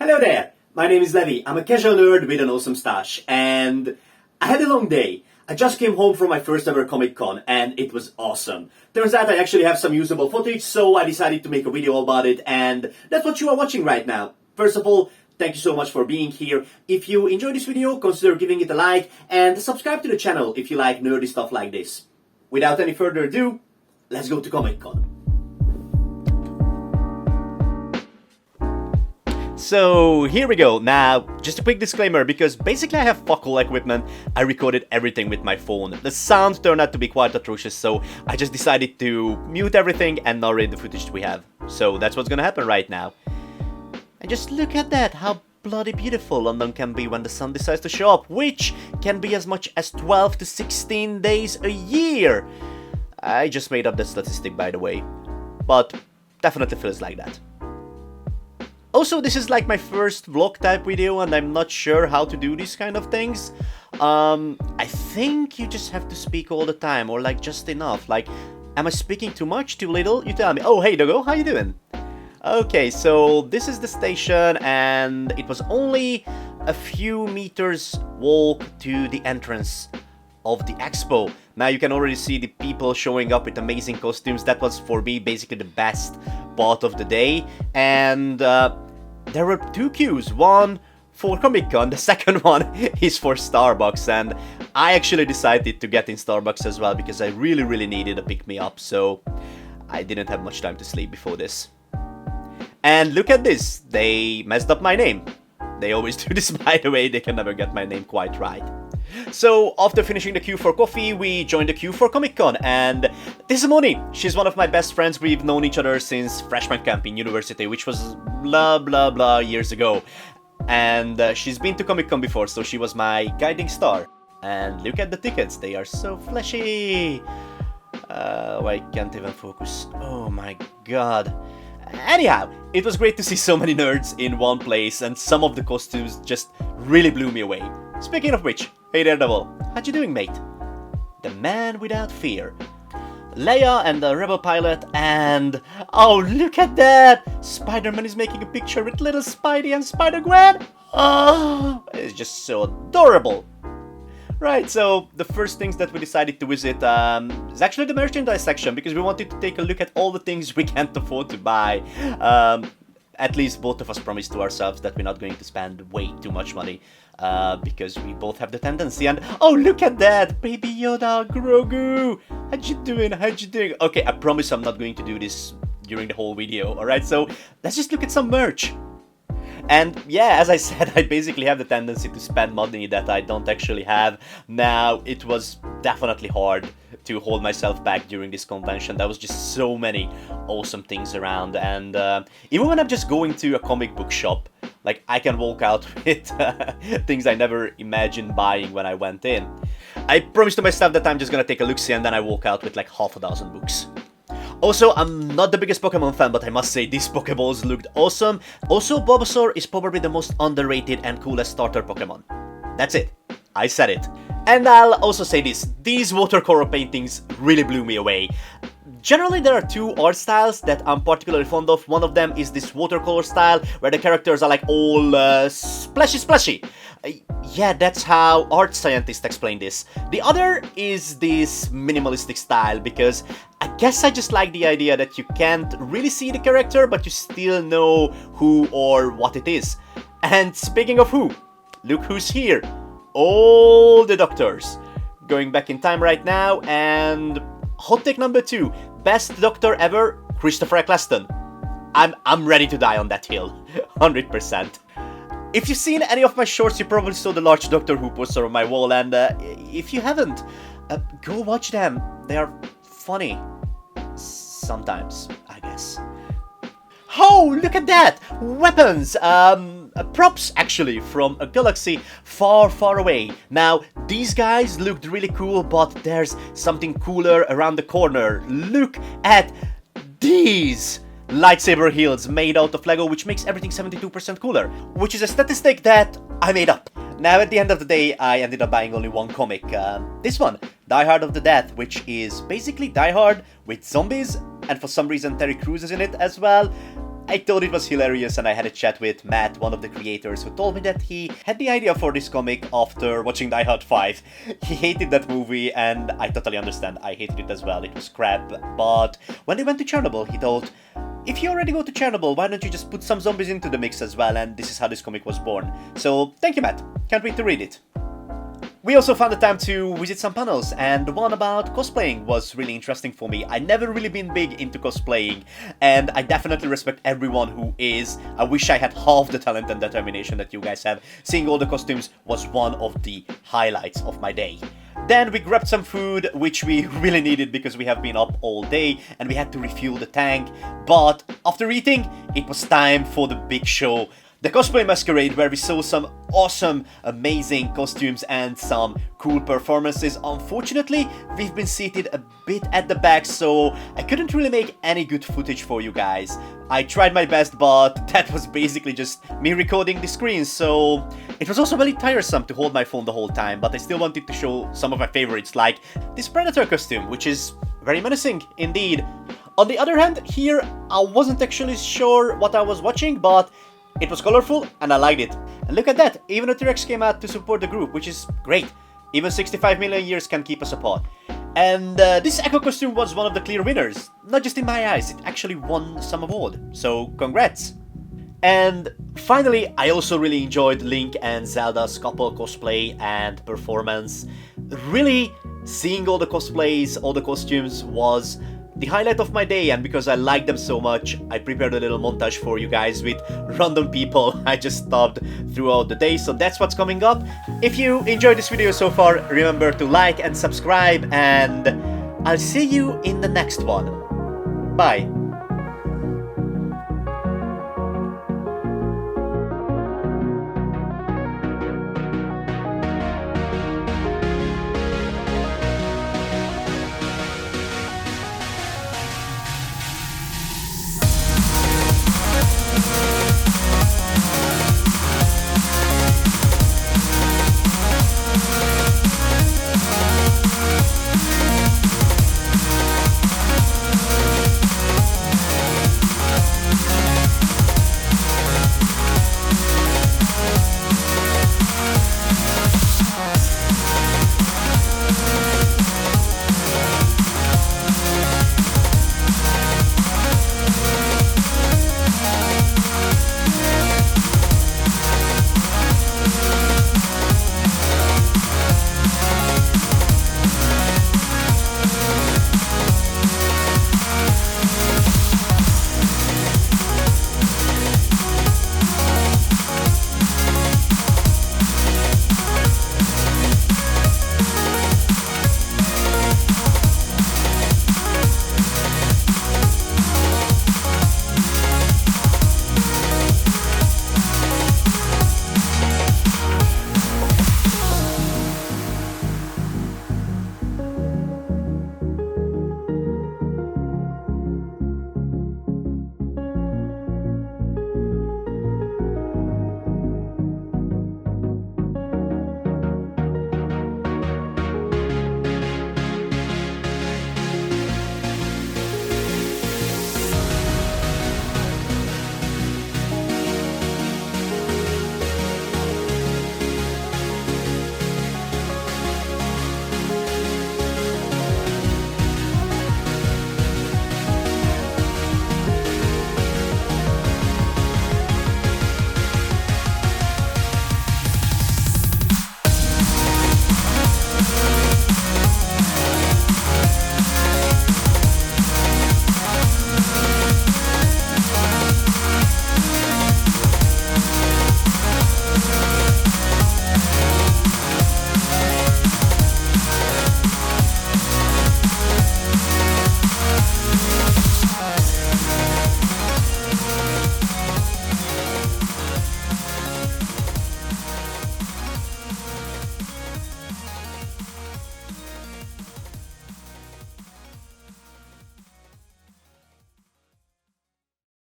Hello there, my name is Levi. I'm a casual nerd with an awesome stash, and I had a long day. I just came home from my first ever Comic Con, and it was awesome. Turns out I actually have some usable footage, so I decided to make a video about it, and that's what you are watching right now. First of all, thank you so much for being here. If you enjoyed this video, consider giving it a like, and subscribe to the channel if you like nerdy stuff like this. Without any further ado, let's go to Comic Con. So here we go. Now, just a quick disclaimer, because basically I have fuck all equipment. I recorded everything with my phone. The sound turned out to be quite atrocious, so I just decided to mute everything and narrate the footage we have. So that's what's gonna happen right now. And just look at that, how bloody beautiful London can be when the sun decides to show up, which can be as much as 12 to 16 days a year. I just made up that statistic, by the way, but definitely feels like that. Also, this is like my first vlog type video, and I'm not sure how to do these kind of things. I think you just have to speak all the time, or like just enough. Like, am I speaking too much, too little? You tell me. Oh, hey Doggo, how you doing? Okay, so this is the station, and it was only a few meters walk to the entrance of the expo. Now you can already see the people showing up with amazing costumes. That was for me basically the best part of the day, and there were two queues, one for Comic Con, the second one is for Starbucks, and I actually decided to get in Starbucks as well because I really needed a pick-me-up, so I didn't have much time to sleep before this. And look at this, they messed up my name. They always do this, by the way, they can never get my name quite right. So, after finishing the queue for coffee, we joined the queue for Comic Con, and this is Moni. She's one of my best friends. We've known each other since freshman camp in university, which was blah years ago. And she's been to Comic Con before, so she was my guiding star. And look at the tickets, they are so fleshy. I can't even focus. Oh my god. Anyhow, it was great to see so many nerds in one place, and some of the costumes just really blew me away. Speaking of which, hey Daredevil, how you doing, mate? The man without fear. Leia and the Rebel pilot, and oh, look at that! Spider-Man is making a picture with little Spidey and Spider-Gwen. Oh, it's just so adorable. Right, so the first things that we decided to visit is actually the merchandise section, because we wanted to take a look at all the things we can't afford to buy. At least both of us promised to ourselves that we're not going to spend way too much money, because we both have the tendency. And oh, look at that! Baby Yoda, Grogu! How you doing? How you doing? Okay, I promise I'm not going to do this during the whole video, alright? So let's just look at some merch. And yeah, as I said, I basically have the tendency to spend money that I don't actually have. Now, it was definitely hard to hold myself back during this convention. There was just so many awesome things around, and even when I'm just going to a comic book shop, like, I can walk out with things I never imagined buying when I went in. I promised to myself that I'm just gonna take a look-see, and then I walk out with like half a dozen books. Also, I'm not the biggest Pokemon fan, but I must say these Pokeballs looked awesome. Also, Bulbasaur is probably the most underrated and coolest starter Pokemon. That's it. I said it. And I'll also say this, these watercolor paintings really blew me away. Generally, there are two art styles that I'm particularly fond of. One of them is this watercolor style, where the characters are like all splashy. Yeah, that's how art scientists explain this. The other is this minimalistic style, because I guess I just like the idea that you can't really see the character, but you still know who or what it is. And speaking of who, look who's here. All the doctors. Going back in time right now, and hot take number 2, best doctor ever, Christopher Eccleston. I'm ready to die on that hill, 100%. If you've seen any of my shorts, you probably saw the large Doctor Who poster on my wall, and if you haven't, go watch them. They are funny. Sometimes, I guess. Oh, look at that! Weapons! Props, actually, from a galaxy far away. Now, these guys looked really cool, but there's something cooler around the corner. Look at these! Lightsaber hills made out of Lego, which makes everything 72% cooler, which is a statistic that I made up. Now, at the end of the day, I ended up buying only one comic. This one, Die Hard of the Dead, which is basically Die Hard with zombies, and for some reason Terry Crews is in it as well. I thought it was hilarious, and I had a chat with Matt, one of the creators, who told me that he had the idea for this comic after watching Die Hard 5. He hated that movie, and I totally understand. I hated it as well. It was crap. But when they went to Chernobyl, he thought, if you already go to Chernobyl, why don't you just put some zombies into the mix as well? And this is how this comic was born. So thank you, Matt. Can't wait to read it. We also found the time to visit some panels, and the one about cosplaying was really interesting for me. I've never really been big into cosplaying, and I definitely respect everyone who is. I wish I had half the talent and determination that you guys have. Seeing all the costumes was one of the highlights of my day. Then we grabbed some food, which we really needed because we have been up all day and we had to refuel the tank. But after eating, it was time for the big show. The Cosplay Masquerade, where we saw some awesome, amazing costumes and some cool performances. Unfortunately, we've been seated a bit at the back, so I couldn't really make any good footage for you guys. I tried my best, but that was basically just me recording the screen, so it was also really tiresome to hold my phone the whole time, but I still wanted to show some of my favorites, like this Predator costume, which is very menacing indeed. On the other hand, here I wasn't actually sure what I was watching, but it was colorful and I liked it. And look at that, even a T-Rex came out to support the group, which is great. Even 65 million years can keep us apart. And this Echo costume was one of the clear winners. Not just in my eyes, it actually won some award. So congrats. And finally, I also really enjoyed Link and Zelda's couple cosplay and performance. Really, seeing all the cosplays, all the costumes was the highlight of my day, and because I like them so much, I prepared a little montage for you guys with random people I just stopped throughout the day, so that's what's coming up. If you enjoyed this video so far, remember to like and subscribe, and I'll see you in the next one. Bye.